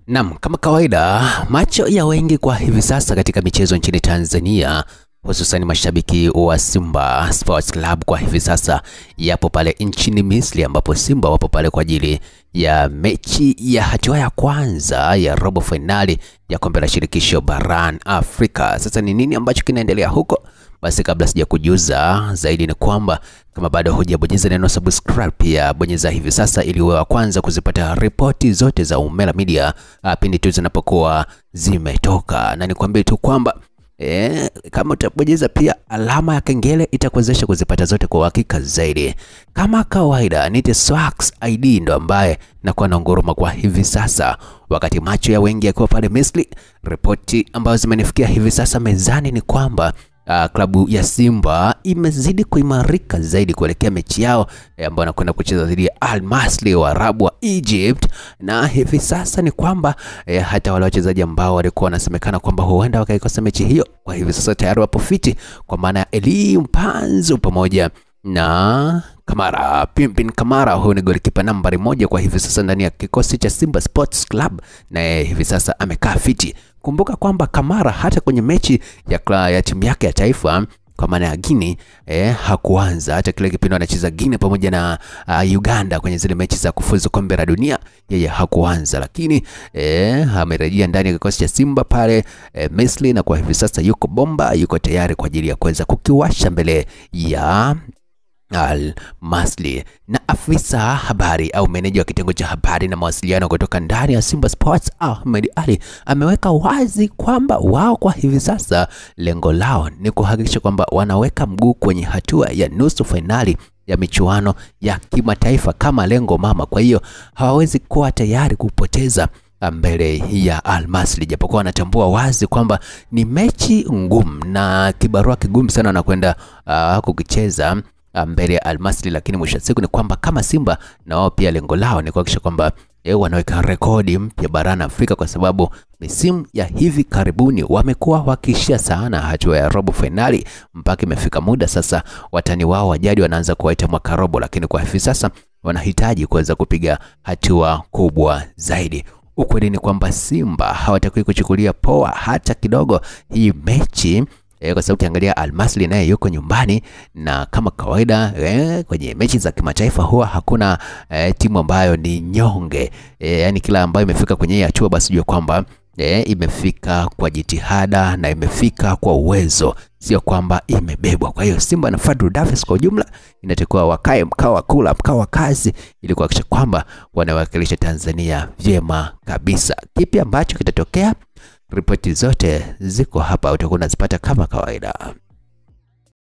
Naam, kama kawaida, macho ya wengi kwa hivi sasa katika michezo nchini Tanzania, hususan mashabiki wa Simba Sports Club kwa hivi sasa yapo pale nchini Misri, ambapo Simba wapo pale kwa ajili ya mechi ya hatua ya kwanza ya robo finali ya kombe la shirikisho barani Afrika. Sasa ni nini ambacho kinaendelea huko? Basi kabla sija kujuza zaidi ni kwamba kama bado hujabonyeza neno subscribe, pia bonyeza hivi sasa ili uwe wa kwanza kuzipata ripoti zote za Umela Media pindi tu zinapokuwa zimetoka. Na nikwambie tu kwamba kama utabonyeza pia alama ya kengele itakuwezesha kuzipata zote kwa uhakika zaidi. Kama kawaida, nite Swax ID ndo ambaye nakuwa na nguruma kwa hivi sasa, wakati macho ya wengi yakiwa pale Misri. Ripoti ambazo zimenifikia hivi sasa mezani ni kwamba klabu ya Simba imezidi kuimarika zaidi kuelekea mechi yao ambayo wanakwenda kucheza dhidi ya Al Masry wa Arabu wa Egypt. Na hivi sasa ni kwamba hata wale wachezaji ambao walikuwa wanasemekana kwamba huenda wakaikosa mechi hiyo, kwa hivi sasa tayari wapo fiti, kwa maana ya Eli Mpanzu pamoja na Kamara, Pimpin Kamara. Huyu ni golikipa nambari 1 kwa hivi sasa ndani ya kikosi cha Simba Sports Club, na hivi sasa amekaa fiti. Kumbuka kwamba Kamara hata kwenye mechi ya timu yake ya taifa kwa maana ya Guinea hakuanza. Hata kile kipindi anacheza Guinea pamoja na Uganda kwenye zile mechi za kufuzu kombe la dunia, yeye hakuanza, lakini amerejea ndani ya kikosi cha Simba pale Misri, na kwa hivi sasa yuko bomba, yuko tayari kwa ajili ya kuweza kukiwasha mbele ya Al Masry. Na afisa habari au meneja wa kitengo cha habari na mawasiliano kutoka ndani ya Simba Sports, Ahmed Ali, ameweka wazi kwamba wao kwa hivi sasa lengo lao ni kuhakikisha kwamba wanaweka mguu kwenye hatua ya nusu finali ya michuano ya kimataifa kama lengo mama. Kwa hiyo hawawezi kuwa tayari kupoteza mbele ya Al Masry, japokuwa wanatambua wazi kwamba ni mechi ngumu na kibarua kigumu sana na kwenda kukicheza mbele ya Al Masry. Lakini mwisho wa siku ni kwamba kama Simba na wao pia lengo lao ni kuhakikisha kwamba wanaweka rekodi mpya barani Afrika, kwa sababu misimu ya hivi karibuni wamekuwa wakishia sana hatua ya robo finali, mpaka imefika muda sasa watani wao wajadi wanaanza kuwaita mwaka robo, lakini kwa hivi sasa wanahitaji kuweza kupiga hatua kubwa zaidi. Ukweli ni kwamba Simba hawatakiwi kuchukulia poa hata kidogo hii mechi, kwa sababu ukiangalia Al Masry naye yuko nyumbani, na kama kawaida kwenye mechi za kimataifa huwa hakuna timu ambayo ni nyonge. Yani kila ambayo imefika kwenye hii hatua basi jua kwamba imefika kwa jitihada na imefika kwa uwezo, sio kwamba imebebwa. Kwa hiyo Simba na Fadlu Davis kwa ujumla inatakiwa wakae mkao wa kula, mkao wa kazi, ili kuhakikisha kwamba wanawakilisha Tanzania vyema kabisa. Kipi ambacho kitatokea? Ripoti zote ziko hapa, utakuwa unazipata kama kawaida.